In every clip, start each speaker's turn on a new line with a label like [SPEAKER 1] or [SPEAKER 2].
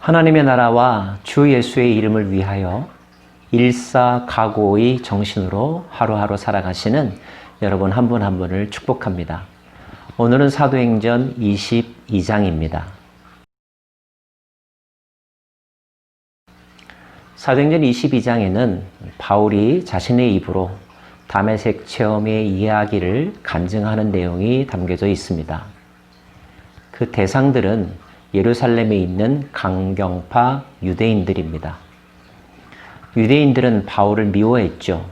[SPEAKER 1] 하나님의 나라와 주 예수의 이름을 위하여 일사각오의 정신으로 하루하루 살아가시는 여러분 한 분 한 분을 축복합니다. 오늘은 사도행전 22장입니다. 사도행전 22장에는 바울이 자신의 입으로 다메섹 체험의 이야기를 간증하는 내용이 담겨져 있습니다. 그 대상들은 예루살렘에 있는 강경파 유대인들입니다. 유대인들은 바울을 미워했죠.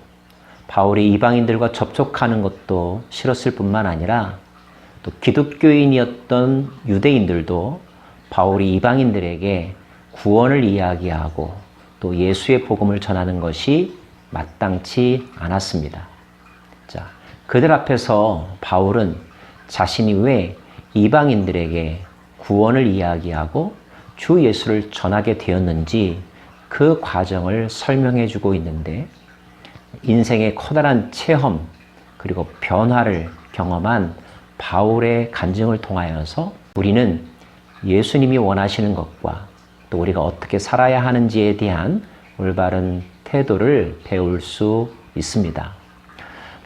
[SPEAKER 1] 바울이 이방인들과 접촉하는 것도 싫었을 뿐만 아니라 또 기독교인이었던 유대인들도 바울이 이방인들에게 구원을 이야기하고 또 예수의 복음을 전하는 것이 마땅치 않았습니다. 자, 그들 앞에서 바울은 자신이 왜 이방인들에게 구원을 이야기하고 주 예수를 전하게 되었는지 그 과정을 설명해 주고 있는데, 인생의 커다란 체험 그리고 변화를 경험한 바울의 간증을 통하여서 우리는 예수님이 원하시는 것과 또 우리가 어떻게 살아야 하는지에 대한 올바른 태도를 배울 수 있습니다.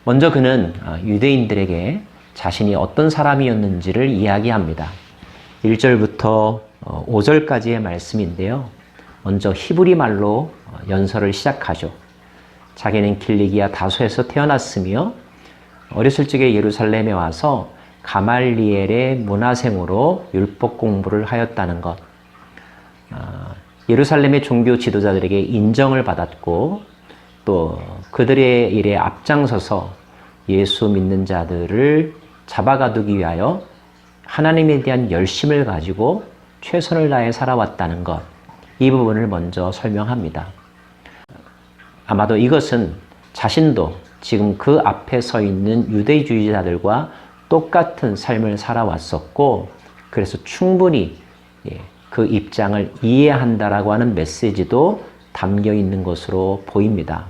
[SPEAKER 1] 먼저 그는 유대인들에게 자신이 어떤 사람이었는지를 이야기합니다. 1절부터 5절까지의 말씀인데요. 먼저 히브리 말로 연설을 시작하죠. 자기는 길리기아 다소에서 태어났으며 어렸을 적에 예루살렘에 와서 가말리엘의 문화생으로 율법 공부를 하였다는 것, 예루살렘의 종교 지도자들에게 인정을 받았고 또 그들의 일에 앞장서서 예수 믿는 자들을 잡아가두기 위하여 하나님에 대한 열심을 가지고 최선을 다해 살아왔다는 것, 이 부분을 먼저 설명합니다. 아마도 이것은 자신도 지금 그 앞에 서 있는 유대주의자들과 똑같은 삶을 살아왔었고, 그래서 충분히 그 입장을 이해한다라고 하는 메시지도 담겨 있는 것으로 보입니다.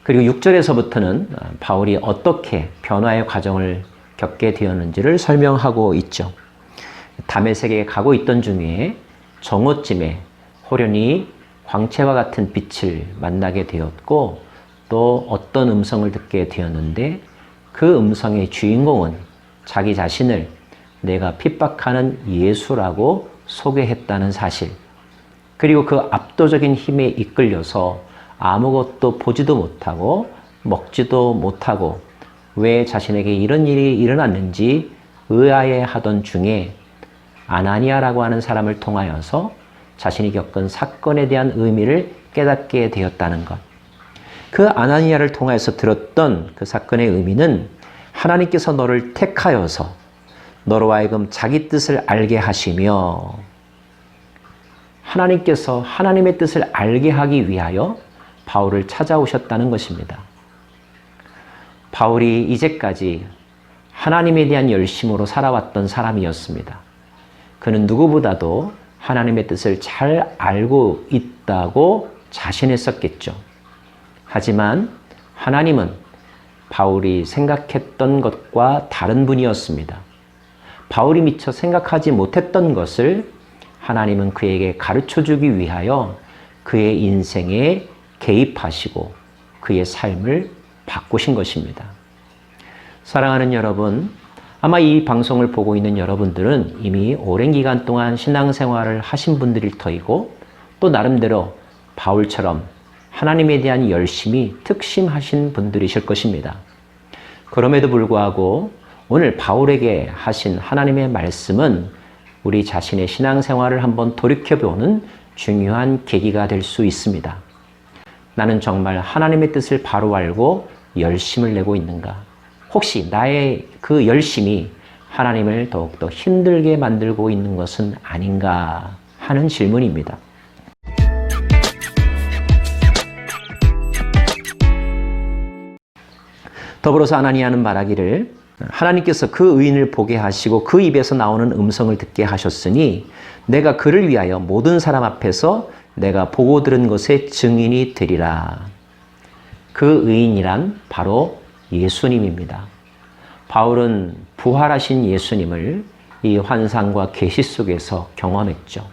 [SPEAKER 1] 그리고 6절에서부터는 바울이 어떻게 변화의 과정을 겪게 되었는지를 설명하고 있죠. 다메섹에 가고 있던 중에 정오쯤에 호련히 광채와 같은 빛을 만나게 되었고, 또 어떤 음성을 듣게 되었는데 그 음성의 주인공은 자기 자신을 내가 핍박하는 예수라고 소개했다는 사실, 그리고 그 압도적인 힘에 이끌려서 아무것도 보지도 못하고 먹지도 못하고 왜 자신에게 이런 일이 일어났는지 의아해하던 중에 아나니아라고 하는 사람을 통하여서 자신이 겪은 사건에 대한 의미를 깨닫게 되었다는 것. 그 아나니아를 통하여서 들었던 그 사건의 의미는 하나님께서 너를 택하여서 너로 하여금 자기 뜻을 알게 하시며, 하나님께서 하나님의 뜻을 알게 하기 위하여 바울을 찾아오셨다는 것입니다. 바울이 이제까지 하나님에 대한 열심으로 살아왔던 사람이었습니다. 그는 누구보다도 하나님의 뜻을 잘 알고 있다고 자신했었겠죠. 하지만 하나님은 바울이 생각했던 것과 다른 분이었습니다. 바울이 미처 생각하지 못했던 것을 하나님은 그에게 가르쳐주기 위하여 그의 인생에 개입하시고 그의 삶을 바꾸신 것입니다. 사랑하는 여러분, 아마 이 방송을 보고 있는 여러분들은 이미 오랜 기간 동안 신앙생활을 하신 분들일 터이고, 또 나름대로 바울처럼 하나님에 대한 열심이 특심하신 분들이실 것입니다. 그럼에도 불구하고 오늘 바울에게 하신 하나님의 말씀은 우리 자신의 신앙생활을 한번 돌이켜보는 중요한 계기가 될 수 있습니다. 나는 정말 하나님의 뜻을 바로 알고 열심을 내고 있는가? 혹시 나의 그 열심이 하나님을 더욱더 힘들게 만들고 있는 것은 아닌가 하는 질문입니다. 더불어서 아나니아는 말하기를, 하나님께서 그 의인을 보게 하시고 그 입에서 나오는 음성을 듣게 하셨으니 내가 그를 위하여 모든 사람 앞에서 내가 보고 들은 것의 증인이 되리라. 그 의인이란 바로 예수님입니다. 바울은 부활하신 예수님을 이 환상과 계시 속에서 경험했죠.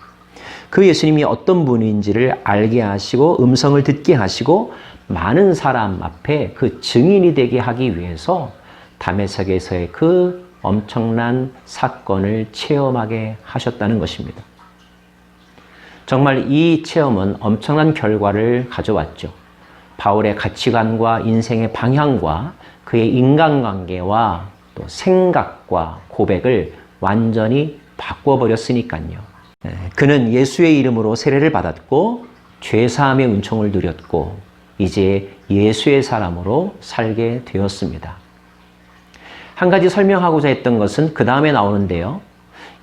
[SPEAKER 1] 그 예수님이 어떤 분인지를 알게 하시고 음성을 듣게 하시고 많은 사람 앞에 그 증인이 되게 하기 위해서 다메섹에서의 그 엄청난 사건을 체험하게 하셨다는 것입니다. 정말 이 체험은 엄청난 결과를 가져왔죠. 바울의 가치관과 인생의 방향과 그의 인간관계와 또 생각과 고백을 완전히 바꿔버렸으니까요. 그는 예수의 이름으로 세례를 받았고 죄사함의 은총을 누렸고 이제 예수의 사람으로 살게 되었습니다. 한 가지 설명하고자 했던 것은 그 다음에 나오는데요.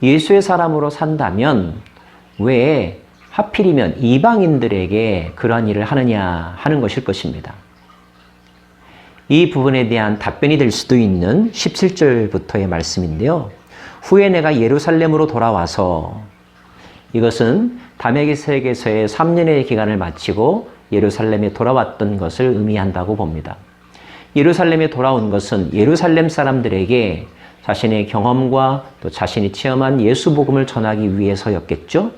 [SPEAKER 1] 예수의 사람으로 산다면 왜 하필이면 이방인들에게 그러한 일을 하느냐 하는 것일 것입니다. 이 부분에 대한 답변이 될 수도 있는 17절부터의 말씀인데요. 후에 내가 예루살렘으로 돌아와서, 이것은 다메섹에서의 3년의 기간을 마치고 예루살렘에 돌아왔던 것을 의미한다고 봅니다. 예루살렘에 돌아온 것은 예루살렘 사람들에게 자신의 경험과 또 자신이 체험한 예수 복음을 전하기 위해서였겠죠.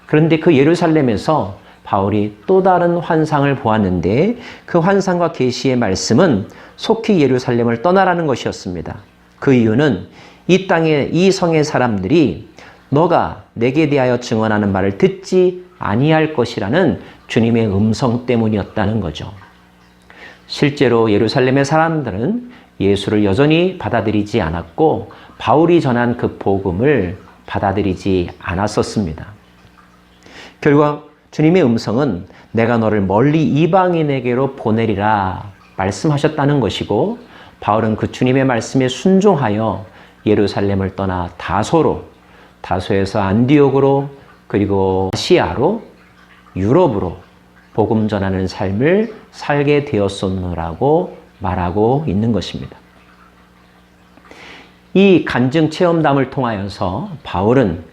[SPEAKER 1] 그런데 그 예루살렘에서 바울이 또 다른 환상을 보았는데 그 환상과 계시의 말씀은 속히 예루살렘을 떠나라는 것이었습니다. 그 이유는 이 땅의 이 성의 사람들이 너가 내게 대하여 증언하는 말을 듣지 아니할 것이라는 주님의 음성 때문이었다는 거죠. 실제로 예루살렘의 사람들은 예수를 여전히 받아들이지 않았고 바울이 전한 그 복음을 받아들이지 않았었습니다. 결국 주님의 음성은 내가 너를 멀리 이방인에게로 보내리라 말씀하셨다는 것이고 바울은 그 주님의 말씀에 순종하여 예루살렘을 떠나 다소에서 안디옥으로 그리고 아시아로 유럽으로 복음 전하는 삶을 살게 되었었노라고 말하고 있는 것입니다. 이 간증 체험담을 통하여서 바울은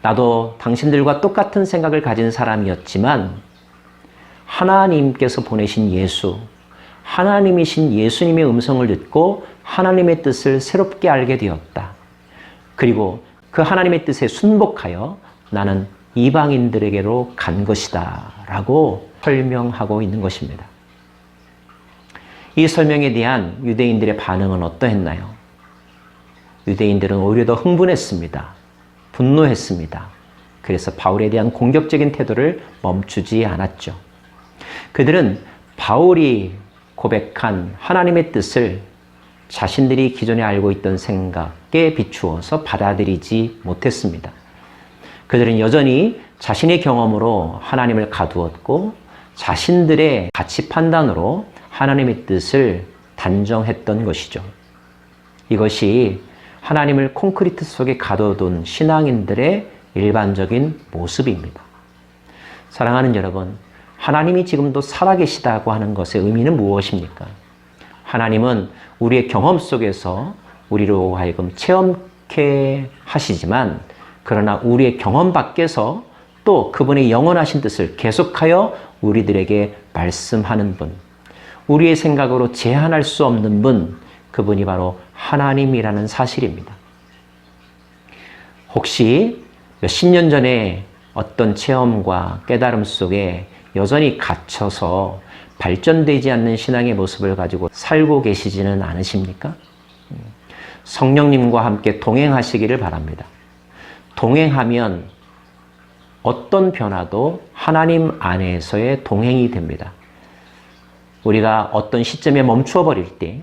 [SPEAKER 1] 나도 당신들과 똑같은 생각을 가진 사람이었지만 하나님께서 보내신 예수, 하나님이신 예수님의 음성을 듣고 하나님의 뜻을 새롭게 알게 되었다. 그리고 그 하나님의 뜻에 순복하여 나는 이방인들에게로 간 것이다 라고 설명하고 있는 것입니다. 이 설명에 대한 유대인들의 반응은 어떠했나요? 유대인들은 오히려 더 흥분했습니다. 분노했습니다. 그래서 바울에 대한 공격적인 태도를 멈추지 않았죠. 그들은 바울이 고백한 하나님의 뜻을 자신들이 기존에 알고 있던 생각에 비추어서 받아들이지 못했습니다. 그들은 여전히 자신의 경험으로 하나님을 가두었고 자신들의 가치 판단으로 하나님의 뜻을 단정했던 것이죠. 이것이 하나님을 콘크리트 속에 가둬둔 신앙인들의 일반적인 모습입니다. 사랑하는 여러분, 하나님이 지금도 살아계시다고 하는 것의 의미는 무엇입니까? 하나님은 우리의 경험 속에서 우리로 하여금 체험케 하시지만 그러나 우리의 경험 밖에서 또 그분의 영원하신 뜻을 계속하여 우리들에게 말씀하는 분, 우리의 생각으로 제한할 수 없는 분, 그분이 바로 하나님이라는 사실입니다. 혹시 몇십 년 전에 어떤 체험과 깨달음 속에 여전히 갇혀서 발전되지 않는 신앙의 모습을 가지고 살고 계시지는 않으십니까? 성령님과 함께 동행하시기를 바랍니다. 동행하면 어떤 변화도 하나님 안에서의 동행이 됩니다. 우리가 어떤 시점에 멈추어 버릴 때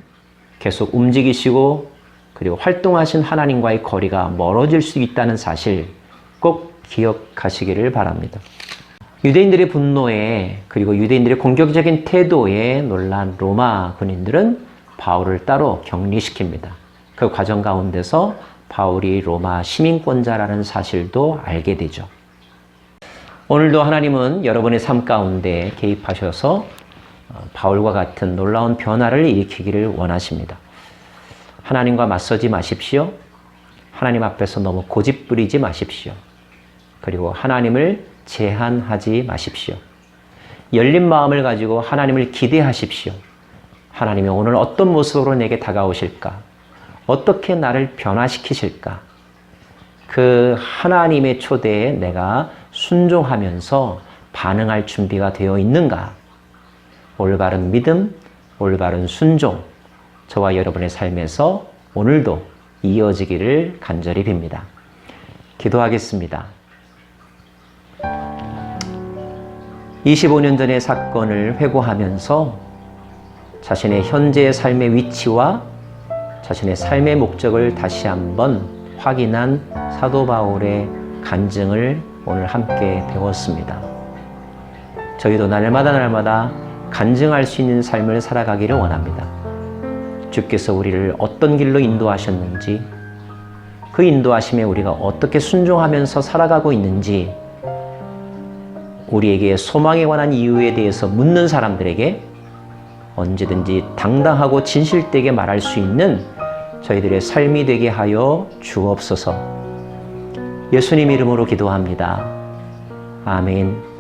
[SPEAKER 1] 계속 움직이시고 그리고 활동하신 하나님과의 거리가 멀어질 수 있다는 사실 꼭 기억하시기를 바랍니다. 유대인들의 분노에 그리고 유대인들의 공격적인 태도에 놀란 로마 군인들은 바울을 따로 격리시킵니다. 그 과정 가운데서 바울이 로마 시민권자라는 사실도 알게 되죠. 오늘도 하나님은 여러분의 삶 가운데 개입하셔서 바울과 같은 놀라운 변화를 일으키기를 원하십니다. 하나님과 맞서지 마십시오. 하나님 앞에서 너무 고집부리지 마십시오. 그리고 하나님을 제한하지 마십시오. 열린 마음을 가지고 하나님을 기대하십시오. 하나님이 오늘 어떤 모습으로 내게 다가오실까? 어떻게 나를 변화시키실까? 그 하나님의 초대에 내가 순종하면서 반응할 준비가 되어 있는가? 올바른 믿음, 올바른 순종, 저와 여러분의 삶에서 오늘도 이어지기를 간절히 빕니다. 기도하겠습니다. 25년 전의 사건을 회고하면서 자신의 현재의 삶의 위치와 자신의 삶의 목적을 다시 한번 확인한 사도 바울의 간증을 오늘 함께 배웠습니다. 저희도 날마다 간증할 수 있는 삶을 살아가기를 원합니다. 주께서 우리를 어떤 길로 인도하셨는지, 그 인도하심에 우리가 어떻게 순종하면서 살아가고 있는지, 우리에게 소망에 관한 이유에 대해서 묻는 사람들에게 언제든지 당당하고 진실되게 말할 수 있는 저희들의 삶이 되게 하여 주옵소서. 예수님 이름으로 기도합니다. 아멘.